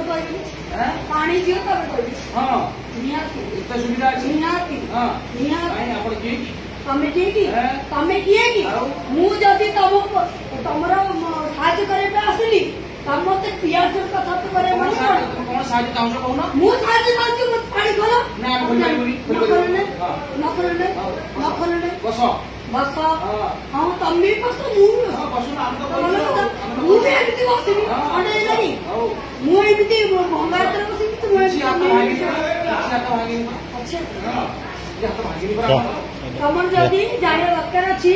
तब कहबी हैं पानी दियो तब कहबी हां निहाती इतना सुविधा अछि निहाती हां निहाती काई आपण की तमे किए कि हैं? तमे किए कि आउ? मु जदि तमको तमरो साहाय्य करे पे आसली तम मते पियाज कथा तो करे कौन मन साहाय्य चाहूछ कहूना मु साहाय्य चाहूची मत पानी खोलो ना आप खोल पाइबनी न खोलने हां न खोलने आउ। न खोलने बस बस हां हां तमे बस मु हां बसुना हम तो मु भी एमती बसिनी अडे नहीं हां मु एमती भंगा तरह बसिनी तुम କିଛି ହାତ ଭାଙ୍ଗିନି अच्छा ହଁ କିଛି ହାତ ଭାଙ୍ଗିନି ପରା तमर जदि जाने दरकार अछि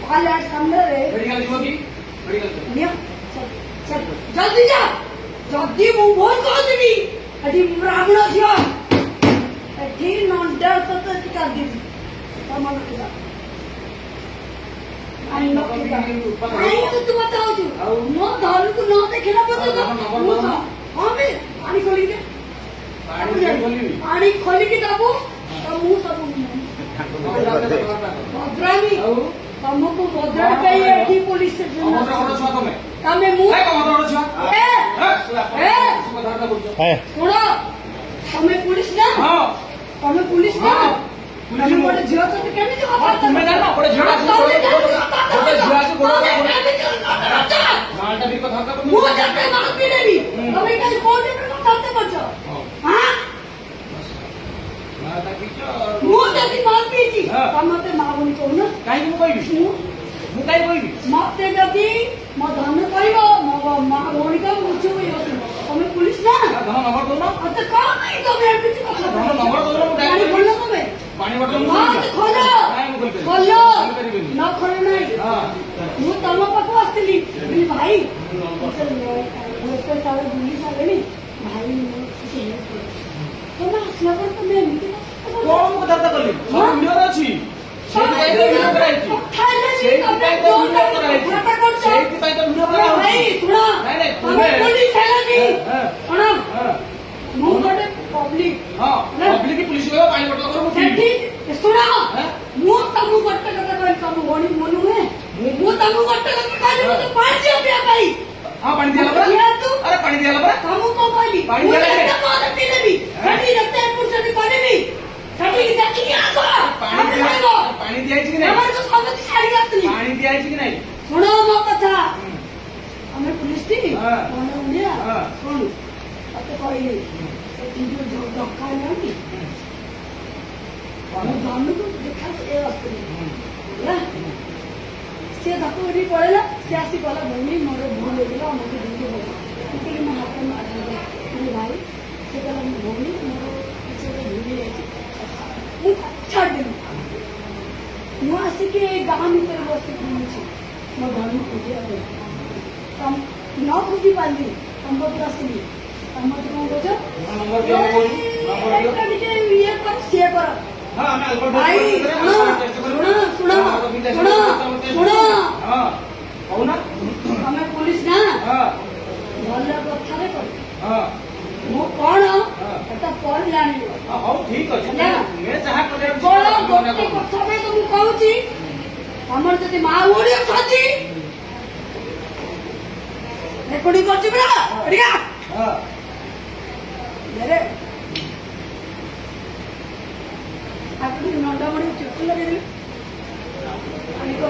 काल सामने रे मेडिकल ଯିବ କି मेडिकल ଯିବ निया चल चल जल्दी जा जल्दी मु बोल कर देबी अडी ब्राह्मण छियो एठी नंडर तो कर देबी तमर किला आई न किला आई तो तू बताओ छु मो धर को न देखला पता मु हां बे पानी खोली दे पानी खोली के दबो तो मु सब भद्रामी तमको भद्रा पे एठी पुलिस स्टेशन तमे मु सुनो तमे पुलिस ना तमे पुलिस ना तमे बड़े झियो तो केमिति कथा तुमे जानो बड़े झियो बड़े झियो आसी मालटा भी कथा का मु जते मार पीडेली तमे काली कोर्ट में कथा करछो हां मालटा की मु जति मार पीची तमते मागुनी कहू ना काई मु कहबी मु काई कहबी मते जति म धन कहबो म मा भौणी का मुछु तमे पुलिस ना धन नंबर दो ना अत का नहीं तमे एमती कथा धन नंबर दो ना मु पानी डायरेक्ट खोलो तमे पानी बोतल मु हां खोलो काई मु कहबी खोलो न खोलो नहीं हां मु तम पाखु आस्तिली बोली भाई सारे बुली सारे भाई तमे असला पर तमे एमती कौन को कथा कली सब वीडियो रे अछि सेई वीडियो कराइछि सेई पाई तो वीडियो कराइछि सेई पाई तो वीडियो कराइछि भाई सुनो नहीं नहीं तमे पुलिस है नहीं हां सुनो हां मु गोटे पब्लिक हां पब्लिक की पुलिस को पानी बोतल को सेठी सुनो मु तमु गोटे कथा कहली तमु भौणी मनु है मु तमु गोटे कथा कहली मते पानी दिया पिया भाई हां पानी दिया परा अरे पानी दिया परा तमु को कहली पानी दिया रे मते पी देबी सेठी रते पुरसटी करबी सेठी देखि आसो पानी दिया कि नहीं हमर तो समझ छाड़ी आतली पानी दिया कि नहीं सुनो मो कथा हमें पुलिस टी कोन इंडिया सुन अते कहली सेठी जो धक्का नहीं हम जानु को देखा ए रास्ते ना से धक्का उड़ी पड़ेला से आसी कहला भौणी मोर भूल हो गेला हमके दिन के बोल कि मैं हाथ में मार दिया भाई से कहला भौणी मोर पीछे भूल गई मु छाड़ दे मु आसी के गांव में बस पहुंची मो घर में पूजा हो तम न पूजी पाली तम को आसली तम तो कौन बोझ नंबर दिया बोल नंबर दिया के ये कर से कर हां मैं अल्कोहल भाई सुनो हां कहू ना हमें पुलिस ना हां भल कथा रे कर हां मो कोन एटा पर जानी हां ठीक अछि मैं चाहा करे बड़ा गोटे कथा में तो मु कहूची हमर जति मा ओडी अछती रेकॉर्डिंग करछि बरा रिया हां मेरे आपनी नंदा मडी चोट लगे रे अनिको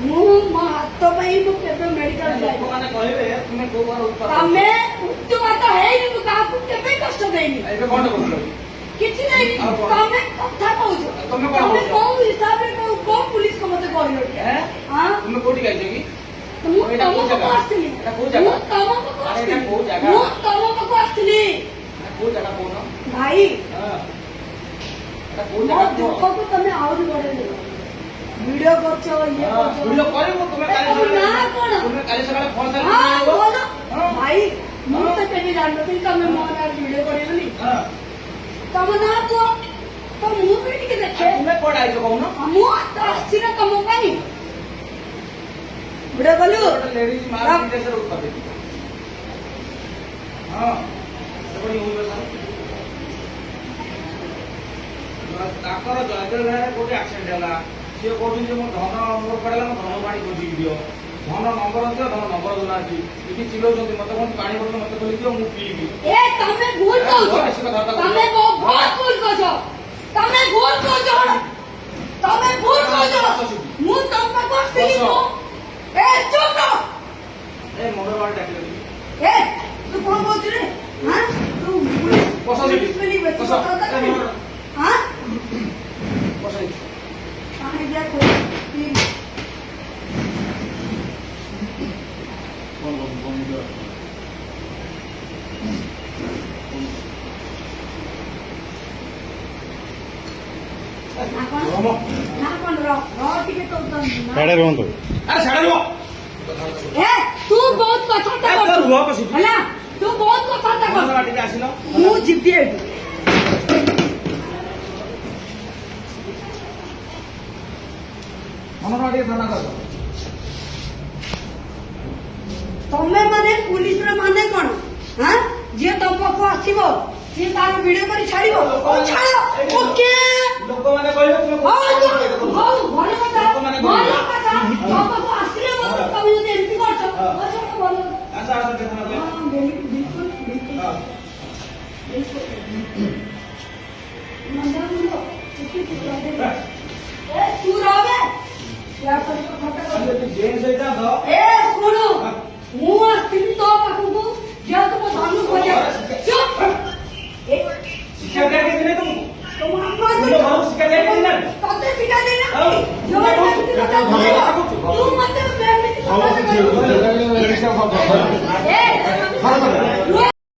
मु मा हाथ पई मु केबे मेडिकल जाई माने कहबे तुमे को बार ऊपर तमे उच्च बात है नि तू काकू केबे कष्ट देनी एबे कोन बोललो किछि नहीं तमे कथा कहू तमे को हिसाब रे को पुलिस को मते कहलो हैं हां तुमे कोठी गाइछ की मु तमको को आस्तिली एटा को जगह मु तमको को आस्तिली एटा को जगह मु तमको को आस्तिली को जगह कोन भाई हां एटा को मो जगह दुख को तमे आउरी बड़े ले वीडियो करछो ये करछो वीडियो करबो तुमे काली ना कोन तुमे काली सकाळे फोन से हां बोलो भाई मु तो केबे जानतो कि तमे मोर यार वीडियो करेबनी हां तम ना तो मु भी टिके देखे तुमे कोड आइछो कहू ना मु तो आछि ना तम पाई वीडियो कलु लेडीज मार जैसे ऊपर दे हां बड़ी होई बस ताकर जयदेव गारे कोटे एक्सीडेंट होला से कोठी जे मो धन मोर पड़ला मो धन बाड़ी खोजी दियो ଧନ ନମ୍ବର ଦିଅ, ଧନ ନମ୍ବର ଦଉନାହାନ୍ତି। ଏଠି ଚିଲଉଛନ୍ତି, ମତେ କଣ ପାଣି ବୋତଲ ମତେ ଖୋଲି ଦିଅ, ମୁଁ ପିଇବି। ଏ ତମେ ଭୁଲ କହୁଛ, ତମେ ବହୁତ ଭୁଲ କହୁଛ, ତମେ ଭୁଲ କହୁଛ, ତମେ ଭୁଲ କହୁଛ। ମୁଁ ତମ ପାଖକୁ ଆସିଲି ଏ ଚୁପ କର। ଏ ମୋବାଇଲ ବାଡି ଡାକିଲେ ଏ ତୁ କଣ କହୁଛୁ ରେ? ହାଁ ତୁ ବସ ସେଠି। ପୁଲିସ ବୋଲି ବେଶୀ ବସ। କଥା ବାର୍ତ୍ତା କରିବୁ? ହାଁ ବସାଇ ପାଣି ଦିଆ କୋଇ ନା କଣ ର ଟିକେ ତ ସାଡେ ରୁହନ୍ତୁ। ଆରେ ଛାଡ ରୁହ। ଏ ତୁ ବହୁତ କଥାବାର୍ତ୍ତା ଏ, କରୁଛୁ ରୁହ ବସିକି। ହେଲା ତୁ ବହୁତ କଥାବାର୍ତ୍ତା ଧନ କରୁଛୁ। ଟିକେ ଆସିଲ। ମୁଁ ଯିବି ଏଠୁ। ଧନ ଟିକେ ଧନ କର। ତମେ ମାନେ ପୁଲିସର ମାନେ କଣ? ହାଁ ଯିଏ ତମ ପାଖକୁ ଆସିବ ସିଏ ତାର ଭିଡିଓ କରି ଛାଡିବ। ଓ ଛାଡ ଓକେ ଲୋକମାନେ କହିବେ ତୁମେ ହଉ ହଉ ଭଲ କଥା ଲୋକମାନେ ଭଲ କହିବେ। କଥା ତମ ପାଖକୁ ଆସିଲେ ମଧ୍ୟ ତମେ ଯଦି ଏମିତି କରୁଛ ଭଲ କଥା। ଆସ ଆସ ଦେଖ ନା ହଁ ବିଲକୁଲ ବିଲକୁଲ ବିଲକୁଲ ହଁ। ତୁ ରହବେ ୟା ସହିତ କଥା କର। ଯଦି ଜେମ୍ସ ହେଇଥାନ୍ତ ଏ ଶୁଣୁ ମୁଁ ଆସିଥିଲି ତୋ ପାଖକୁ ଯେହେତୁ ମୋ ଧନୁ ଖୋଜା ଚୁପ ଏ ଶିକ୍ଷା ଦିଆଯାଇଛି ନାହିଁ ତୁମକୁ? ତମ ତୁମ ଘରକୁ ଶିକ୍ଷା ଦିଆଯାଇଛି ନା? ତତେ ଶିଖା ଦେଇନା ଆଉ? ଯୋଉ ଏମିତି କଥା କହିବ, ତୁ ମତେ ଏମିତି କଥା କହିବ। ଏ